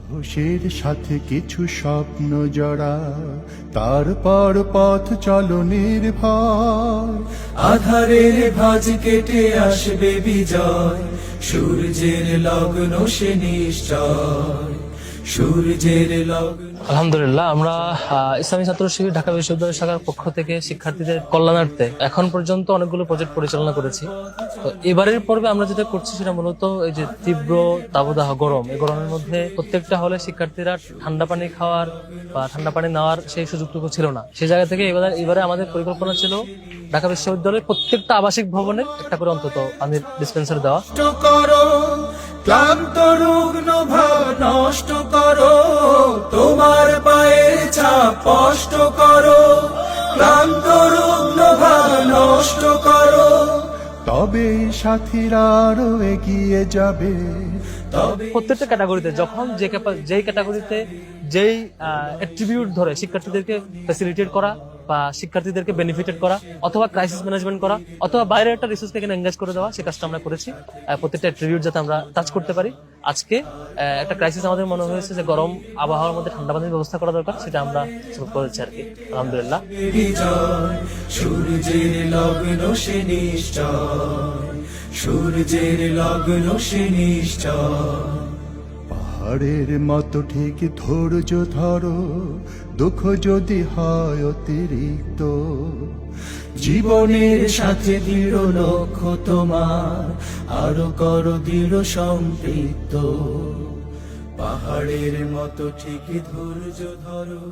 সাহসের সাথে কিছু স্বপ্ন জড়া, তারপর পথ চলো নির্ভয়। আধারের ভাঁজ কেটে আসবে বিজয়, সূর্যের লগ্ন সে নিশ্চয়, সূর্যের লগ্ন। আলহামদুলিল্লাহ, আমরা ইসলামী ছাত্র শিবির ঢাকা বিশ্ববিদ্যালয় শাখার পক্ষ থেকে শিক্ষার্থীদের কল্যাণার্থে এখন পর্যন্ত অনেকগুলো প্রজেক্ট পরিচালনা করেছি। তো এবারের পর্বে আমরা যেটা করছি সেটা মূলত এই যে তীব্র তাপদাহ গরম, এই গরমের মধ্যে প্রত্যেকটা হলে শিক্ষার্থীরা ঠান্ডা পানি খাওয়ার বা ঠান্ডা পানি নেওয়ার সেই সুযোগটুকু ছিল না। সেই জায়গা থেকে এবারে আমাদের পরিকল্পনা ছিল ঢাকা বিশ্ববিদ্যালয়ের প্রত্যেকটা আবাসিক ভবনে একটা করে অন্তত পানির ডিসপেন্সার দেওয়া। ক্লান্ত রুগ্ন ভাব নষ্ট করো, তোমার পায়ের ছাপ স্পষ্ট করো, ক্লান্ত রুগ্ন ভাব নষ্ট করো, তবে সাথীরা আরো এগিয়ে যাবে। তবে প্রত্যেকটা ক্যাটাগরিতে যখন যেই ক্যাটাগরিতে যেই অ্যাট্রিবিউট ধরে শিক্ষার্থীদেরকে ফ্যাসিলিটেট করা বা শিক্ষার্থীদেরকে বেনিফিটেড করা অথবা ক্রাইসিস ম্যানেজমেন্ট করা অথবা বাইরের একটা রিসোর্সকে এখানে এনগেজ করে দেওয়া, সেই কাজটা আমরা করেছি। প্রত্যেকটা অ্যাট্রিবিউট যাতে আমরা টাচ করতে পারি। আজকে একটা ক্রাইসিস আমাদের মনে হয়েছে যে গরম আবহাওয়ার মধ্যে ঠান্ডা পানির ব্যবস্থা করা দরকার, সেটা আমরা করেছি আর কি। আলহামদুলিল্লাহ। বিজয় সূর্যের লগ্ন সে নিশ্চয়, সূর্যের লগ্ন সে নিশ্চয়। পাহাড়ের মতো ঠিক ধৈর্য ধরো, দুঃখ যদি হয় অতিরিক্ত। জীবনের সাথে দৃঢ় লক্ষ্য তোমার, আরো করো দৃঢ় সম্পৃক্ত। পাহাড়ের মতো ঠিক ধৈর্য ধরো।